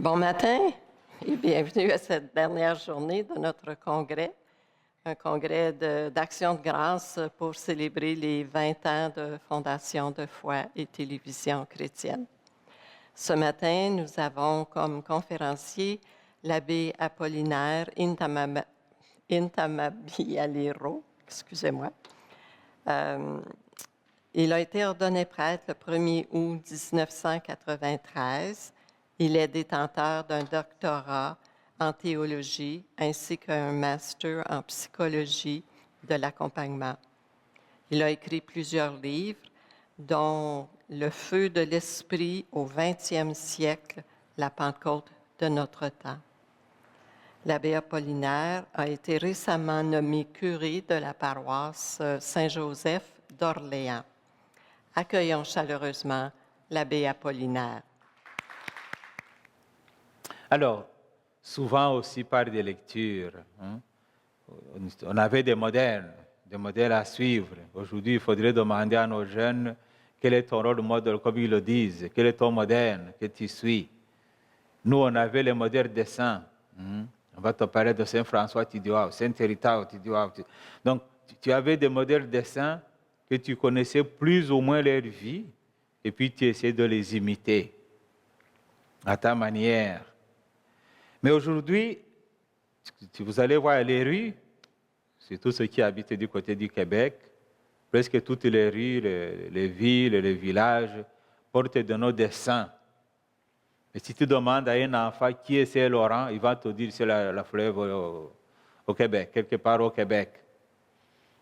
Bon matin et bienvenue à cette dernière journée de notre congrès, un congrès d'action de grâce pour célébrer les 20 ans de Fondation de foi et télévision chrétienne. Ce matin, nous avons comme conférencier l'abbé Apollinaire Intamabialero, excusez-moi. Il a été ordonné prêtre le 1er août 1993. Il est détenteur d'un doctorat en théologie ainsi qu'un master en psychologie de l'accompagnement. Il a écrit plusieurs livres, dont Le feu de l'esprit au 20e siècle, la Pentecôte de notre temps. L'abbé Apollinaire a été récemment nommé curé de la paroisse Saint-Joseph d'Orléans. Accueillons chaleureusement l'abbé Apollinaire. Alors, souvent aussi par des lectures, on avait des modèles à suivre. Aujourd'hui, il faudrait demander à nos jeunes quel est ton rôle modèle, comme ils le disent, quel est ton modèle que tu suis. Nous, on avait les modèles des saints. On va te parler de Saint François, tu dis waouh, Saint Hérita, tu dis waouh. Donc, tu avais des modèles des saints que tu connaissais plus ou moins leur vie, et puis tu essayais de les imiter à ta manière. Mais aujourd'hui, si vous allez voir les rues, surtout ceux qui habitent du côté du Québec, presque toutes les rues, les villes, les villages portent de nos dessins. Et si tu demandes à un enfant qui est Saint-Laurent, il va te dire que c'est la fleuve au Québec, quelque part au Québec.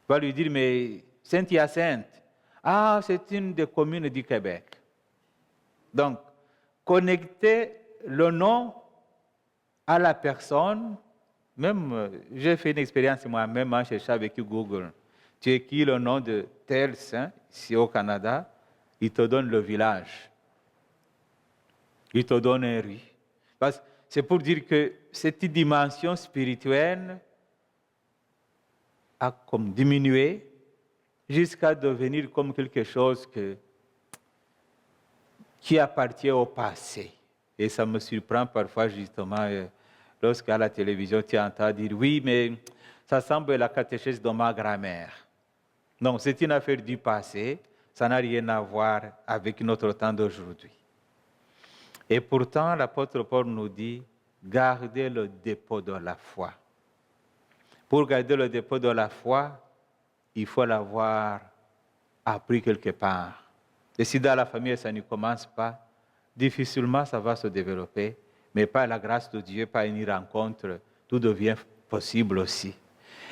Il va lui dire, mais Saint-Hyacinthe, ah, c'est une des communes du Québec. Donc, connecter le nom à la personne, même, j'ai fait une expérience moi-même en cherchant avec Google. Tu écris le nom de tel saint, ici au Canada, il te donne le village. Il te donne un rue. C'est pour dire que cette dimension spirituelle a comme diminué jusqu'à devenir comme quelque chose qui appartient au passé. Et ça me surprend parfois justement lorsqu'à la télévision tu entends dire oui, mais ça semble la catéchèse de ma grand-mère. Non, c'est une affaire du passé, ça n'a rien à voir avec notre temps d'aujourd'hui. Et pourtant, l'apôtre Paul nous dit, gardez le dépôt de la foi. Pour garder le dépôt de la foi, il faut l'avoir appris quelque part. Et si dans la famille ça ne commence pas, difficilement ça va se développer, mais par la grâce de Dieu, par une rencontre, tout devient possible aussi.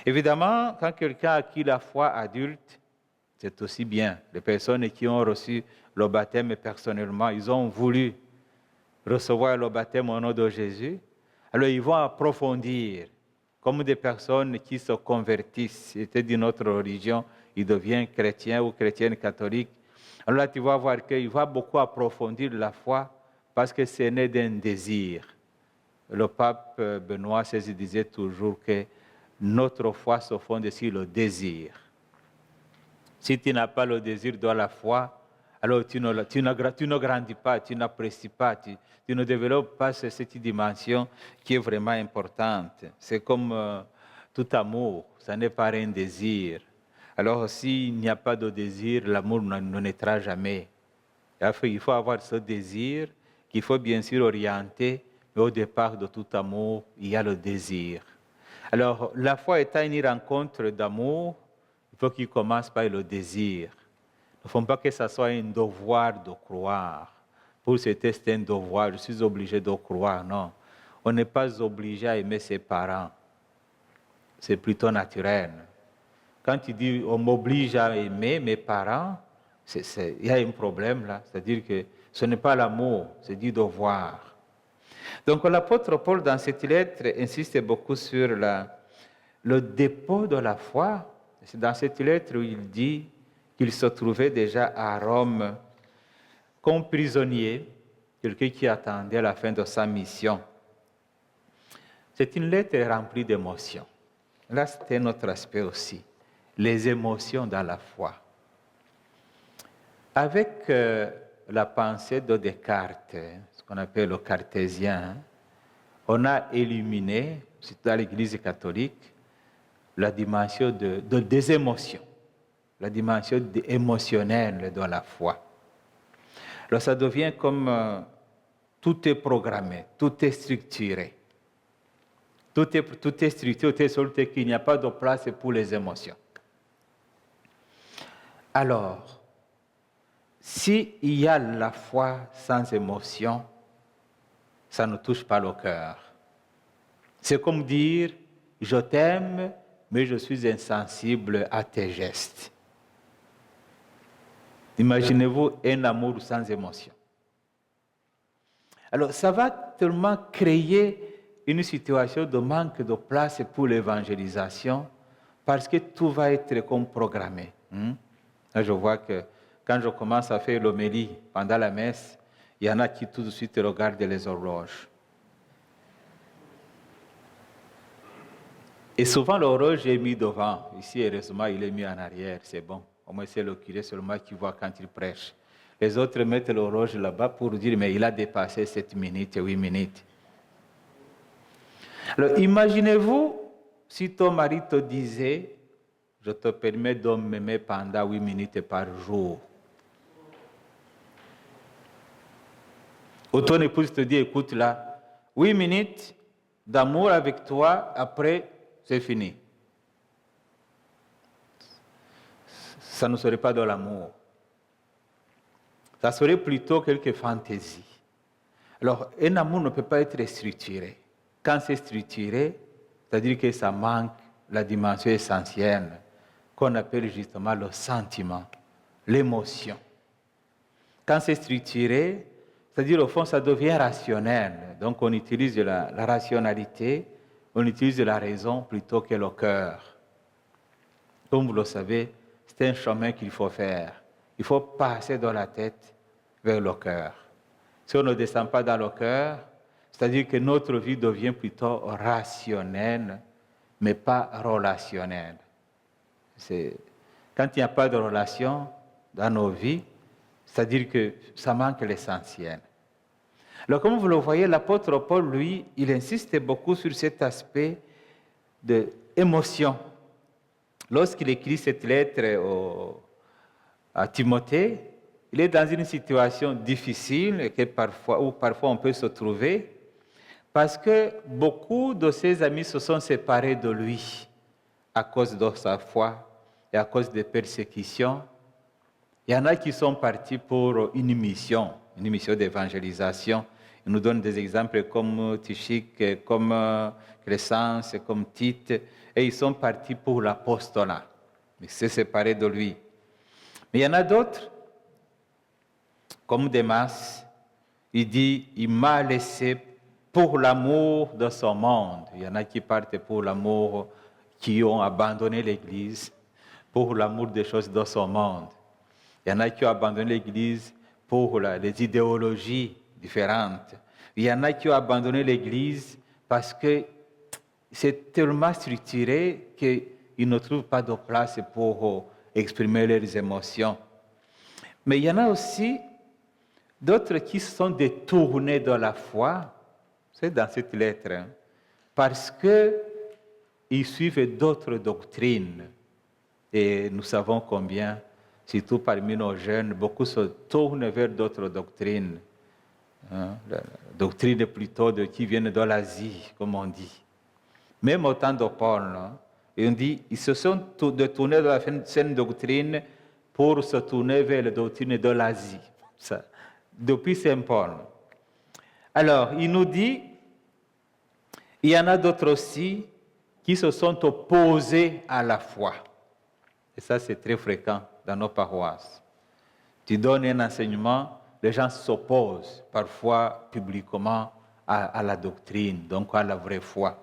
Évidemment, quand quelqu'un a acquis la foi adulte, c'est aussi bien. Les personnes qui ont reçu le baptême personnellement, ils ont voulu recevoir le baptême au nom de Jésus, alors ils vont approfondir, comme des personnes qui se convertissent, c'était d'une autre religion, ils deviennent chrétiens ou chrétiennes catholiques. Alors là, tu vas voir qu'il va beaucoup approfondir la foi parce que c'est né d'un désir. Le pape Benoît XVI disait toujours que notre foi se fonde sur le désir. Si tu n'as pas le désir de la foi, alors tu ne grandis pas, tu n'apprécies pas, tu ne développes pas cette dimension qui est vraiment importante. C'est comme tout amour, ça n'est pas un désir. Alors s'il n'y a pas de désir, l'amour ne naîtra jamais. Il faut avoir ce désir qu'il faut bien sûr orienter, mais au départ de tout amour, il y a le désir. Alors la foi étant une rencontre d'amour, il faut qu'il commence par le désir. Il ne faut pas que ce soit un devoir de croire. Pour certains, c'est un devoir, je suis obligé de croire. Non, on n'est pas obligé à aimer ses parents. C'est plutôt naturel. Quand tu dis on m'oblige à aimer mes parents, il y a un problème là. C'est-à-dire que ce n'est pas l'amour, c'est du devoir. Donc l'apôtre Paul, dans cette lettre, insiste beaucoup sur le dépôt de la foi. C'est dans cette lettre où il dit qu'il se trouvait déjà à Rome comme prisonnier, quelqu'un qui attendait la fin de sa mission. C'est une lettre remplie d'émotions. Là, c'était notre aspect aussi, les émotions dans la foi. Avec la pensée de Descartes, ce qu'on appelle le cartésien, on a éliminé, surtout dans l'Église catholique, la dimension des émotions, la dimension émotionnelle de la foi. Alors ça devient comme tout est programmé, tout est structuré. Tout est structuré, tout est sorti qu'il n'y a pas de place pour les émotions. Alors, s'il y a la foi sans émotion, ça ne touche pas le cœur. C'est comme dire, je t'aime, mais je suis insensible à tes gestes. Imaginez-vous un amour sans émotion. Alors, ça va tellement créer une situation de manque de place pour l'évangélisation parce que tout va être comme programmé. Là, je vois que quand je commence à faire l'homélie pendant la messe, il y en a qui tout de suite regardent les horloges. Et souvent, l'horloge est mis devant. Ici, heureusement, il est mis en arrière. C'est bon. Au moins, c'est le curé seulement qui voit quand il prêche. Les autres mettent l'horloge là-bas pour dire, mais il a dépassé 7 minutes, 8 minutes. Alors, imaginez-vous si ton mari te disait, je te permets de m'aimer pendant 8 minutes par jour. Ou ton épouse te dit, écoute là, 8 minutes d'amour avec toi, après, c'est fini. Ça ne serait pas de l'amour. Ça serait plutôt quelque fantaisie. Alors, un amour ne peut pas être structuré. Quand c'est structuré, c'est-à-dire que ça manque la dimension essentielle qu'on appelle justement le sentiment, l'émotion. Quand c'est structuré, c'est-à-dire au fond, ça devient rationnel. Donc, on utilise la rationalité, on utilise la raison plutôt que le cœur. Comme vous le savez, c'est un chemin qu'il faut faire. Il faut passer de la tête vers le cœur. Si on ne descend pas dans le cœur, c'est-à-dire que notre vie devient plutôt rationnelle, mais pas relationnelle. Quand il n'y a pas de relation dans nos vies, c'est-à-dire que ça manque l'essentiel. Alors, comme vous le voyez, l'apôtre Paul, lui, il insiste beaucoup sur cet aspect d'émotion. Lorsqu'il écrit cette lettre à Timothée, il est dans une situation difficile où parfois on peut se trouver, parce que beaucoup de ses amis se sont séparés de lui à cause de sa foi et à cause des persécutions. Il y en a qui sont partis pour une mission d'évangélisation. Il nous donne des exemples comme Tychik, comme Crescence, comme Tite, et ils sont partis pour l'apostolat. Ils se sont séparés de lui. Mais il y en a d'autres, comme Démas, il dit, il m'a laissé pour l'amour de son monde. Il y en a qui partent pour l'amour, qui ont abandonné l'Église, pour l'amour des choses de son monde. Il y en a qui ont abandonné l'Église pour les idéologies différentes. Il y en a qui ont abandonné l'Église parce que c'est tellement structuré qu'ils ne trouvent pas de place pour exprimer leurs émotions. Mais il y en a aussi d'autres qui sont détournés de la foi, c'est dans cette lettre, parce qu'ils suivent d'autres doctrines. Et nous savons combien, surtout parmi nos jeunes, beaucoup se tournent vers d'autres doctrines. La doctrine plutôt qui viennent de l'Asie, comme on dit. Même au temps de Paul, on dit ils se sont détournés de la saine doctrine pour se tourner vers la doctrine de l'Asie. Ça, depuis Saint Paul. Alors, il nous dit, il y en a d'autres aussi qui se sont opposés à la foi. Et ça, c'est très fréquent dans nos paroisses. Tu donnes un enseignement, les gens s'opposent parfois publiquement à la doctrine, donc à la vraie foi.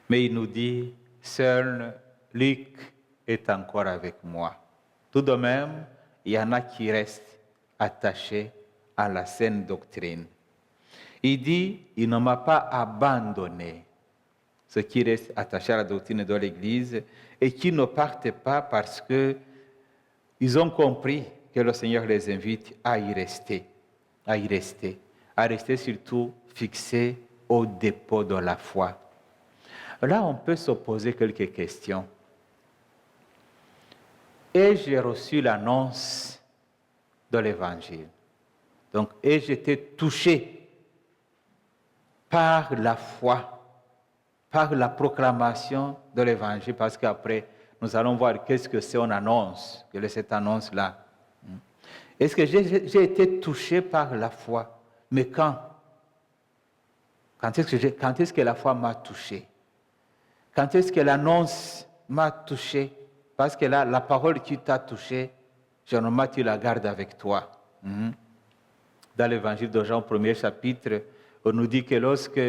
Mais il nous dit, seul Luc est encore avec moi. Tout de même, il y en a qui restent attachés à la saine doctrine. Il dit, il ne m'a pas abandonné, ceux qui restent attachés à la doctrine de l'Église et qui ne partent pas parce qu'ils ont compris que le Seigneur les invite à y rester. à rester surtout fixé au dépôt de la foi. Là, on peut se poser quelques questions. Ai-je reçu l'annonce de l'Évangile? Donc, ai-je été touché par la foi, par la proclamation de l'Évangile? Parce qu'après, nous allons voir qu'est-ce que c'est une annonce, quelle est cette annonce-là. Est-ce que j'ai été touché par la foi? Mais quand? Quand est-ce que la foi m'a touché? Quand est-ce que l'annonce m'a touché? Parce que là, la parole qui t'a touché, généralement, tu la gardes avec toi. Dans l'évangile de Jean, au premier chapitre, on nous dit que lorsque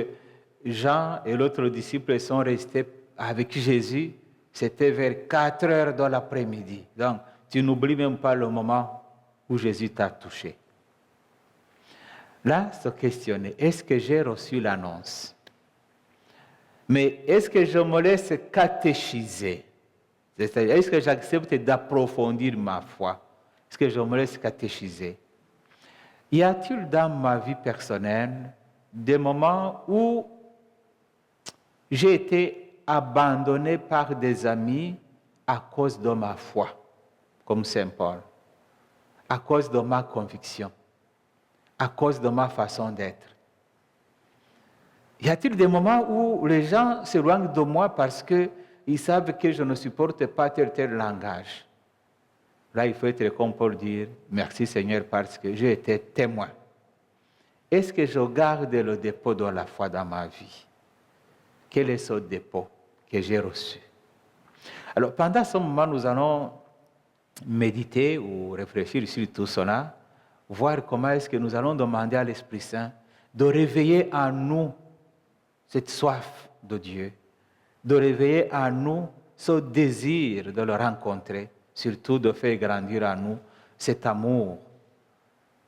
Jean et l'autre disciple sont restés avec Jésus, c'était vers 4 heures de l'après-midi. Donc, tu n'oublies même pas le moment où Jésus t'a touché. Là, se questionner, est-ce que j'ai reçu l'annonce? Mais est-ce que je me laisse catéchiser? C'est-à-dire, est-ce que j'accepte d'approfondir ma foi? Est-ce que je me laisse catéchiser? Y a-t-il dans ma vie personnelle des moments où j'ai été abandonné par des amis à cause de ma foi, comme Saint Paul, à cause de ma conviction, à cause de ma façon d'être? Y a-t-il des moments où les gens s'éloignent de moi parce qu'ils savent que je ne supporte pas tel langage? Là, il faut être comme Paul, dire merci Seigneur parce que j'ai été témoin. Est-ce que je garde le dépôt de la foi dans ma vie? Quel est ce dépôt que j'ai reçu? Alors, pendant ce moment, nous allons méditer ou réfléchir sur tout cela, voir comment est-ce que nous allons demander à l'Esprit Saint de réveiller en nous cette soif de Dieu, de réveiller en nous ce désir de le rencontrer, surtout de faire grandir en nous cet amour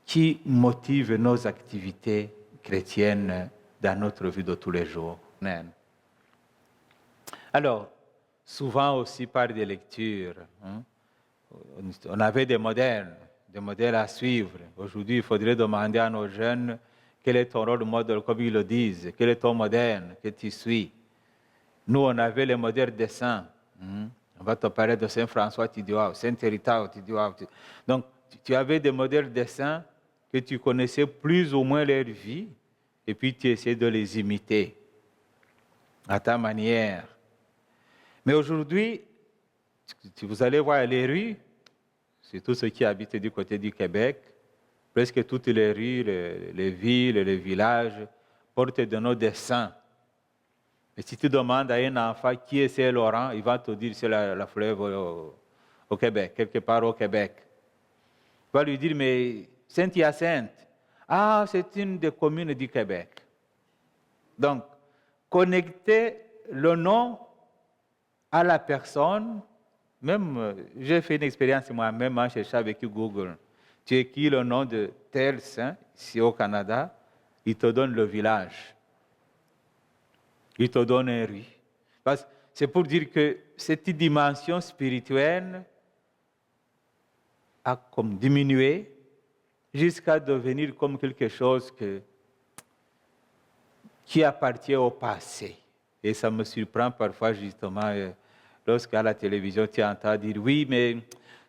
qui motive nos activités chrétiennes dans notre vie de tous les jours. Alors, souvent aussi par des lectures, on avait des modèles à suivre. Aujourd'hui, il faudrait demander à nos jeunes quel est ton rôle modèle, comme ils le disent, quel est ton modèle que tu suis. Nous, on avait les modèles des saints. On va te parler de Saint François, tu dis wow, Saint Hérita, tu dis wow. Donc, tu avais des modèles des saints que tu connaissais plus ou moins leur vie, et puis tu essaies de les imiter à ta manière. Mais aujourd'hui, vous allez voir les rues, surtout ceux qui habitent du côté du Québec, presque toutes les rues, les villes, les villages portent de nos dessins. Et si tu demandes à un enfant qui est Saint-Laurent, il va te dire c'est la fleuve au Québec, quelque part au Québec. Tu vas lui dire, mais Saint-Hyacinthe, ah, c'est une des communes du Québec. Donc, connecter le nom à la personne, même, j'ai fait une expérience moi-même en cherchant avec Google. Tu écris le nom de tel saint, ici au Canada, il te donne le village. Il te donne un rue. C'est pour dire que cette dimension spirituelle a comme diminué jusqu'à devenir comme quelque chose qui appartient au passé. Et ça me surprend parfois justement lorsqu'à la télévision tu entends dire oui, mais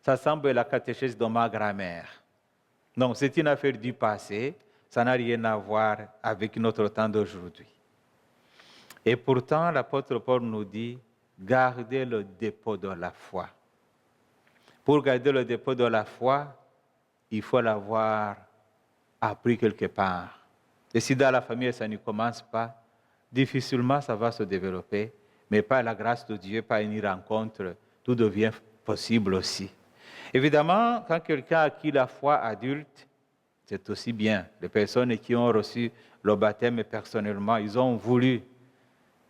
ça semble la catéchèse de ma grand-mère. Non, c'est une affaire du passé, ça n'a rien à voir avec notre temps d'aujourd'hui. Et pourtant, l'apôtre Paul nous dit, gardez le dépôt de la foi. Pour garder le dépôt de la foi, il faut l'avoir appris quelque part. Et si dans la famille, ça ne commence pas, difficilement ça va se développer, mais par la grâce de Dieu, par une rencontre, tout devient possible aussi. Évidemment, quand quelqu'un a acquis la foi adulte, c'est aussi bien. Les personnes qui ont reçu le baptême personnellement, ils ont voulu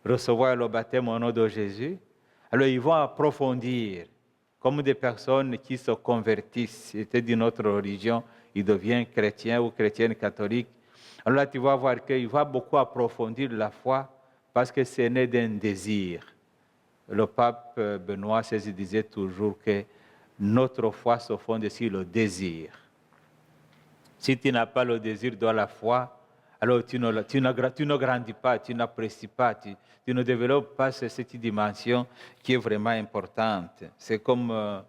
recevoir le baptême au nom de Jésus, alors ils vont approfondir, comme des personnes qui se convertissent, c'était d'une autre religion, ils deviennent chrétiens ou chrétiennes catholiques. Alors là, tu vas voir qu'il va beaucoup approfondir la foi parce que c'est né d'un désir. Le pape Benoît XVI disait toujours que notre foi se fonde sur le désir. Si tu n'as pas le désir de la foi, alors tu ne grandis pas, tu n'apprécies pas, tu ne développes pas cette dimension qui est vraiment importante. C'est comme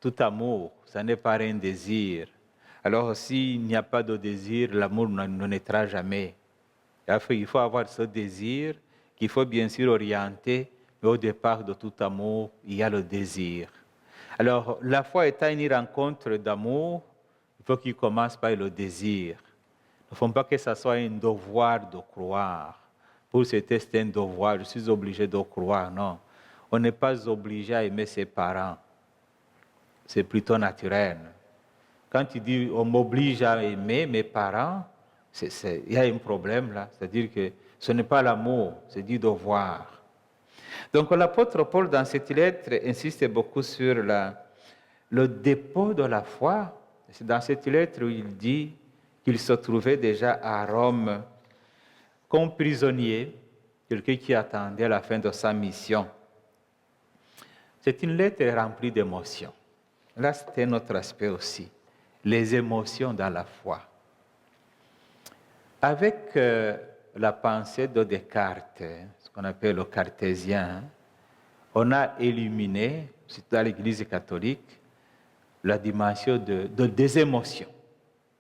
tout amour, ça n'est pas un désir. Alors s'il n'y a pas de désir, l'amour ne naîtra jamais. Il faut avoir ce désir qu'il faut bien sûr orienter, mais au départ de tout amour, il y a le désir. Alors la foi étant une rencontre d'amour, il faut qu'il commence par le désir. Il ne faut pas que ce soit un devoir de croire. Pour ce test, un devoir, je suis obligé de croire. Non, on n'est pas obligé à aimer ses parents. C'est plutôt naturel. Quand tu dis on m'oblige à aimer mes parents, il y a un problème là. C'est-à-dire que ce n'est pas l'amour, c'est du devoir. Donc l'apôtre Paul, dans cette lettre, insiste beaucoup sur le dépôt de la foi. C'est dans cette lettre où il dit qu'il se trouvait déjà à Rome comme prisonnier, quelqu'un qui attendait la fin de sa mission. C'est une lettre remplie d'émotions. Là, c'était notre aspect aussi, les émotions dans la foi. Avec la pensée de Descartes, ce qu'on appelle le cartésien, on a éliminé, surtout dans l'Église catholique, la dimension des émotions,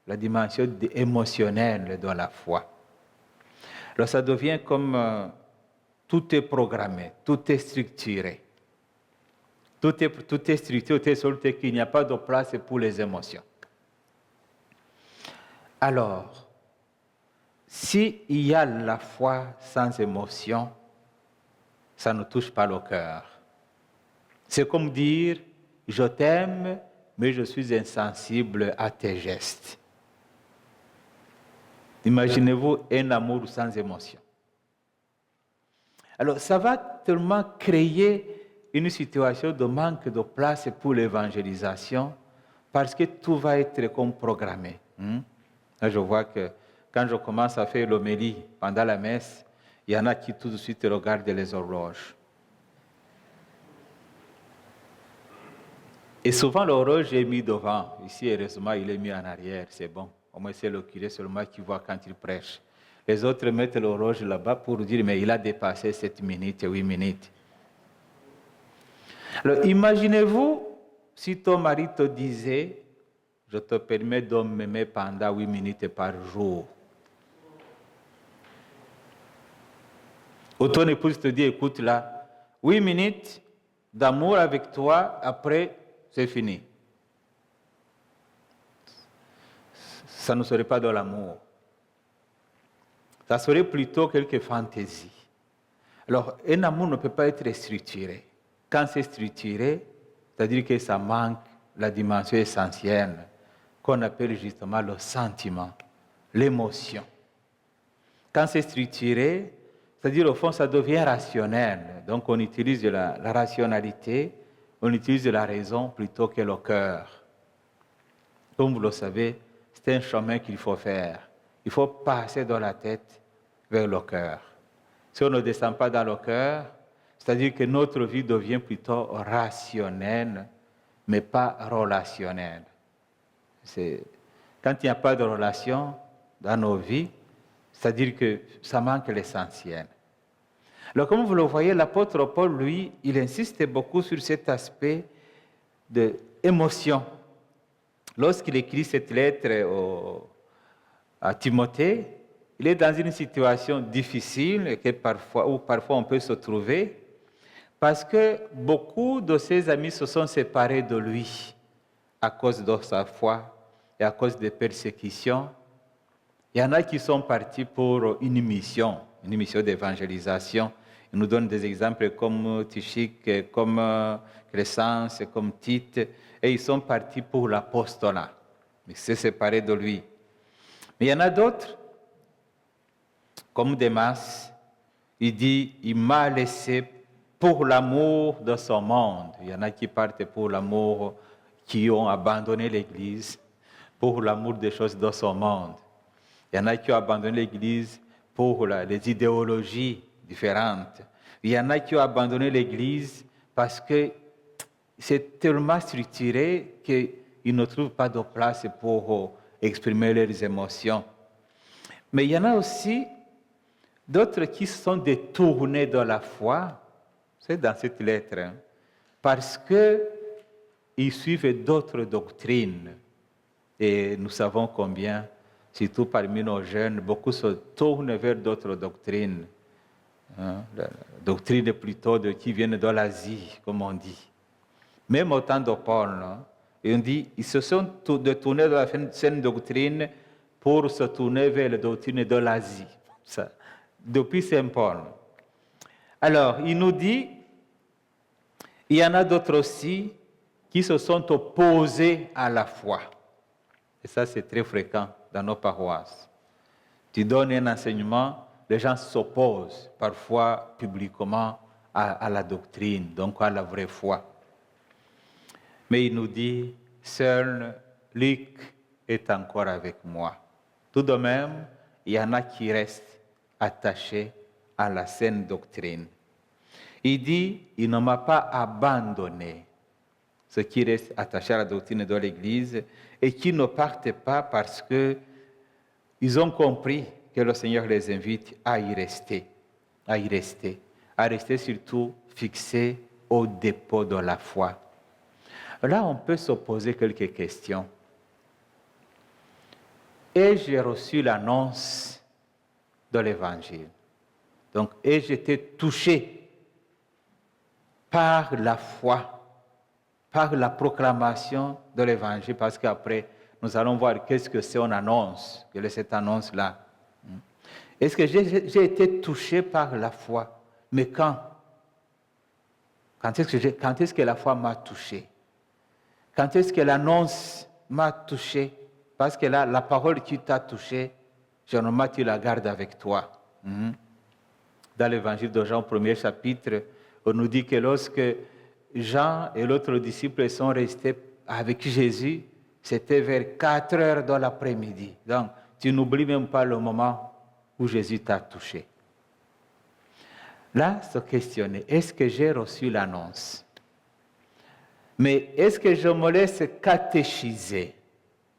la dimension émotionnelle de la foi. Alors ça devient comme tout est programmé, tout est structuré. Tout est structuré, tout est sorti qu'il n'y a pas de place pour les émotions. Alors, s'il y a la foi sans émotion, ça ne touche pas le cœur. C'est comme dire, je t'aime, mais je suis insensible à tes gestes. Imaginez-vous un amour sans émotion. Alors, ça va tellement créer une situation de manque de place pour l'évangélisation parce que tout va être comme programmé. Là, je vois que quand je commence à faire l'homélie pendant la messe, il y en a qui tout de suite regardent les horloges. Et souvent, l'horloge est mis devant. Ici, heureusement, il est mis en arrière, c'est bon. Au moins, c'est le curé seulement qui voit quand il prêche. Les autres mettent l'horloge là-bas pour dire, mais il a dépassé 7 minutes, 8 minutes. Alors, imaginez-vous si ton mari te disait, je te permets de m'aimer pendant 8 minutes par jour. Ou ton épouse te dit, écoute là, 8 minutes d'amour avec toi, après, c'est fini. Ça ne serait pas de l'amour. Ça serait plutôt quelque fantaisie. Alors, un amour ne peut pas être structuré. Quand c'est structuré, c'est-à-dire que ça manque la dimension essentielle qu'on appelle justement le sentiment, l'émotion. Quand c'est structuré, c'est-à-dire au fond, ça devient rationnel. Donc on utilise la rationalité, on utilise la raison plutôt que le cœur. Comme vous le savez, c'est un chemin qu'il faut faire. Il faut passer de la tête vers le cœur. Si on ne descend pas dans le cœur, c'est-à-dire que notre vie devient plutôt rationnelle, mais pas relationnelle. Quand il n'y a pas de relation dans nos vies, c'est-à-dire que ça manque l'essentiel. Alors, comme vous le voyez, l'apôtre Paul, lui, il insiste beaucoup sur cet aspect d'émotion. Lorsqu'il écrit cette lettre à Timothée, il est dans une situation difficile où parfois on peut se trouver, parce que beaucoup de ses amis se sont séparés de lui à cause de sa foi et à cause des persécutions. Il y en a qui sont partis pour une mission d'évangélisation. Il nous donne des exemples comme Tychique, comme Crescence, comme Tite, et ils sont partis pour l'apostolat. Ils se sont séparés de lui. Mais il y en a d'autres, comme Démas, il dit, il m'a laissé pour l'amour de son monde. Il y en a qui partent pour l'amour, qui ont abandonné l'Église, pour l'amour des choses de son monde. Il y en a qui ont abandonné l'Église pour les idéologies différentes. Il y en a qui ont abandonné l'Église parce que c'est tellement structuré qu'ils ne trouvent pas de place pour exprimer leurs émotions. Mais il y en a aussi d'autres qui se sont détournés de la foi, c'est dans cette lettre, hein, parce qu'ils suivent d'autres doctrines. Et nous savons combien, surtout parmi nos jeunes, beaucoup se tournent vers d'autres doctrines. Hein, la doctrine plutôt qui viennent de l'Asie, comme on dit. Même au temps de Paul, hein, et on dit ils se sont détournés de la saine doctrine pour se tourner vers la doctrine de l'Asie. Ça, depuis Saint Paul. Alors, il nous dit, il y en a d'autres aussi qui se sont opposés à la foi. Et ça, c'est très fréquent dans nos paroisses. Tu donnes un enseignement, les gens s'opposent parfois publiquement à la doctrine, donc à la vraie foi. Mais il nous dit, seul Luc est encore avec moi. Tout de même, il y en a qui restent attachés à la saine doctrine. Il dit, il ne m'a pas abandonné, ceux qui restent attachés à la doctrine de l'Église et qui ne partent pas parce qu'ils ont compris que le Seigneur les invite à y rester, à rester surtout fixés au dépôt de la foi. Là, on peut se poser quelques questions. Ai-je reçu l'annonce de l'Évangile? Donc, ai-je été touché par la foi, par la proclamation de l'Évangile? Parce qu'après, nous allons voir qu'est-ce que c'est une annonce, quelle est cette annonce-là. Est-ce que j'ai été touché par la foi? Mais quand? Quand est-ce que la foi m'a touché? Quand est-ce que l'annonce m'a touché? Parce que là, la parole qui t'a touché, généralement, tu la gardes avec toi. Dans l'évangile de Jean, au premier chapitre, on nous dit que lorsque Jean et l'autre disciple sont restés avec Jésus, c'était vers 4 heures de l'après-midi. Donc, tu n'oublies même pas le moment où Jésus t'a touché. Là, se questionner, est-ce que j'ai reçu l'annonce? Mais est-ce que je me laisse catéchiser?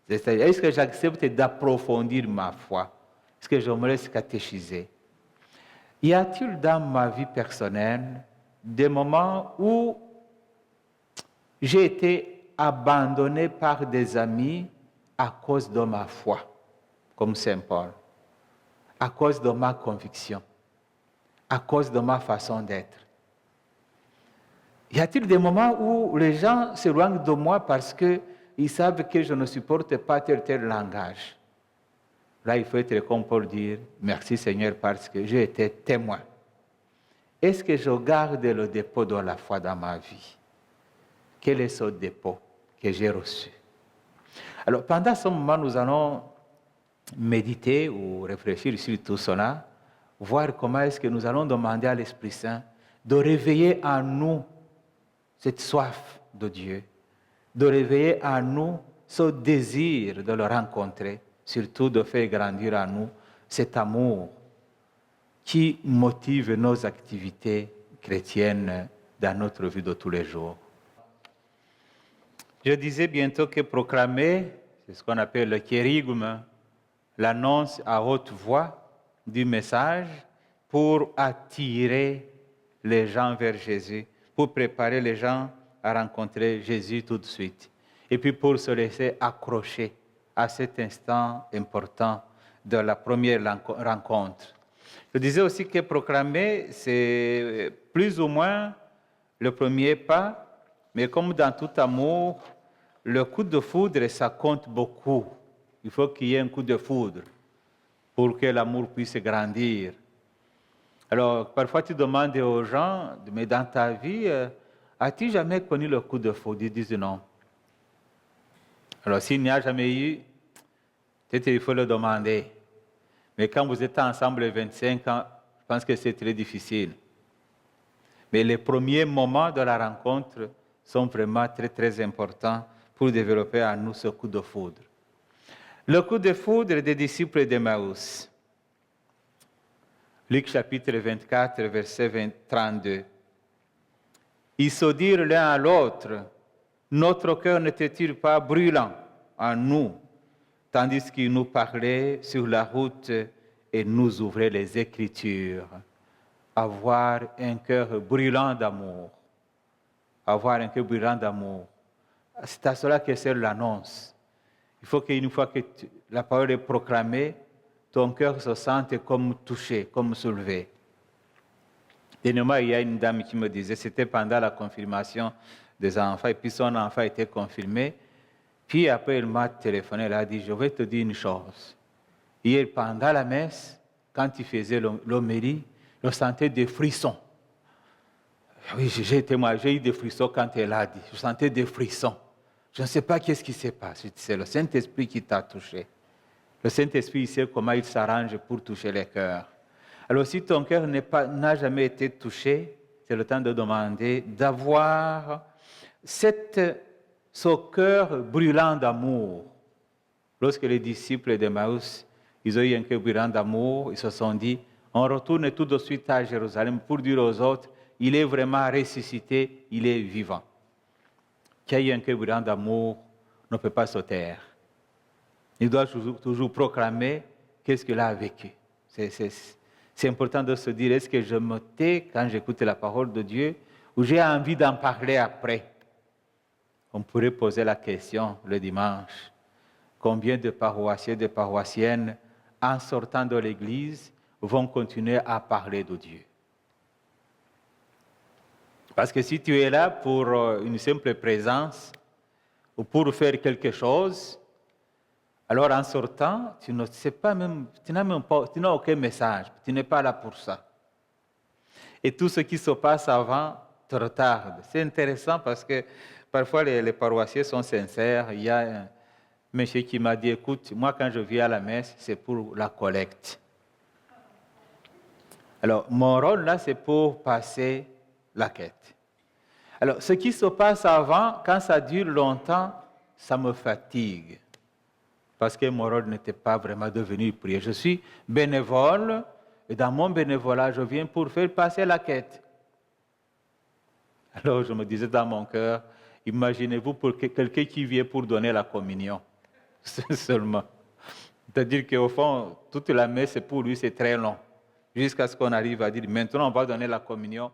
C'est-à-dire, est-ce que j'accepte d'approfondir ma foi? Est-ce que je me laisse catéchiser? Y a-t-il dans ma vie personnelle des moments où j'ai été abandonné par des amis à cause de ma foi, comme Saint Paul, à cause de ma conviction, à cause de ma façon d'être? Y a-t-il des moments où les gens s'éloignent de moi parce qu'ils savent que je ne supporte pas tel langage? Là, il faut être comme Paul, dire merci Seigneur parce que j'ai été témoin. Est-ce que je garde le dépôt de la foi dans ma vie? Quel est ce dépôt que j'ai reçu? Alors, pendant ce moment, nous allons méditer ou réfléchir sur tout cela, voir comment est-ce que nous allons demander à l'Esprit Saint de réveiller en nous cette soif de Dieu, de réveiller en nous ce désir de le rencontrer, surtout de faire grandir en nous cet amour qui motive nos activités chrétiennes dans notre vie de tous les jours. Je disais bientôt que proclamer, c'est ce qu'on appelle le kérygme, l'annonce à haute voix du message pour attirer les gens vers Jésus, pour préparer les gens à rencontrer Jésus tout de suite. Et puis pour se laisser accrocher à cet instant important de la première rencontre. Je disais aussi que proclamer, c'est plus ou moins le premier pas, mais comme dans tout amour, le coup de foudre, ça compte beaucoup. Il faut qu'il y ait un coup de foudre pour que l'amour puisse grandir. Alors, parfois, tu demandes aux gens, mais dans ta vie, as-tu jamais connu le coup de foudre? Ils disent non. Alors, s'il n'y a jamais eu, peut-être il faut le demander. Mais quand vous êtes ensemble 25 ans, je pense que c'est très difficile. Mais les premiers moments de la rencontre sont vraiment très, très importants pour développer en nous ce coup de foudre. Le coup de foudre des disciples d'Emmaüs. Luc chapitre 24, verset 32. Ils se dirent l'un à l'autre, notre cœur n'était-il pas brûlant en nous, tandis qu'ils nous parlaient sur la route et nous ouvrir les Écritures. Avoir un cœur brûlant d'amour. Avoir un cœur brûlant d'amour. C'est à cela que sert l'annonce. Il faut qu'une fois que la parole est proclamée, ton cœur se sente comme touché, comme soulevé. Dernièrement, il y a une dame qui me disait, c'était pendant la confirmation des enfants, et puis son enfant était confirmé. Puis après, elle m'a téléphoné, elle a dit, je vais te dire une chose. Hier, pendant la messe, quand il faisait l'homélie, je sentais des frissons. Oui, j'ai eu des frissons quand elle a dit. Je sentais des frissons. Je ne sais pas qu'est-ce qui se passe. C'est le Saint-Esprit qui t'a touché. Le Saint-Esprit sait comment il s'arrange pour toucher les cœurs. Alors, si ton cœur n'a jamais été touché, c'est le temps de demander d'avoir ce cœur brûlant d'amour. Lorsque les disciples d'Emmaüs, ils ont eu un cœur brûlant d'amour, ils se sont dit, on retourne tout de suite à Jérusalem pour dire aux autres, il est vraiment ressuscité, il est vivant. Qui a eu un cœur brûlant d'amour ne peut pas se taire. Il doit toujours proclamer qu'est-ce qu'il a vécu. C'est important de se dire, est-ce que je me tais quand j'écoute la parole de Dieu ou j'ai envie d'en parler après? On pourrait poser la question le dimanche. Combien de paroissiens et de paroissiennes, en sortant de l'église, vont continuer à parler de Dieu? Parce que si tu es là pour une simple présence ou pour faire quelque chose, alors en sortant, tu ne sais pas même, tu n'as aucun message, tu n'es pas là pour ça. Et tout ce qui se passe avant te retarde. C'est intéressant parce que parfois les paroissiens sont sincères. Il y a un monsieur qui m'a dit, écoute, moi quand je viens à la messe, c'est pour la collecte. Alors mon rôle là, c'est pour passer la quête. Alors ce qui se passe avant, quand ça dure longtemps, ça me fatigue. Parce que mon rôle n'était pas vraiment de venir prier. Je suis bénévole, et dans mon bénévolat, je viens pour faire passer la quête. Alors je me disais dans mon cœur, imaginez-vous pour quelqu'un qui vient pour donner la communion, seulement. C'est-à-dire qu'au fond, toute la messe pour lui, c'est très long, jusqu'à ce qu'on arrive à dire, maintenant on va donner la communion.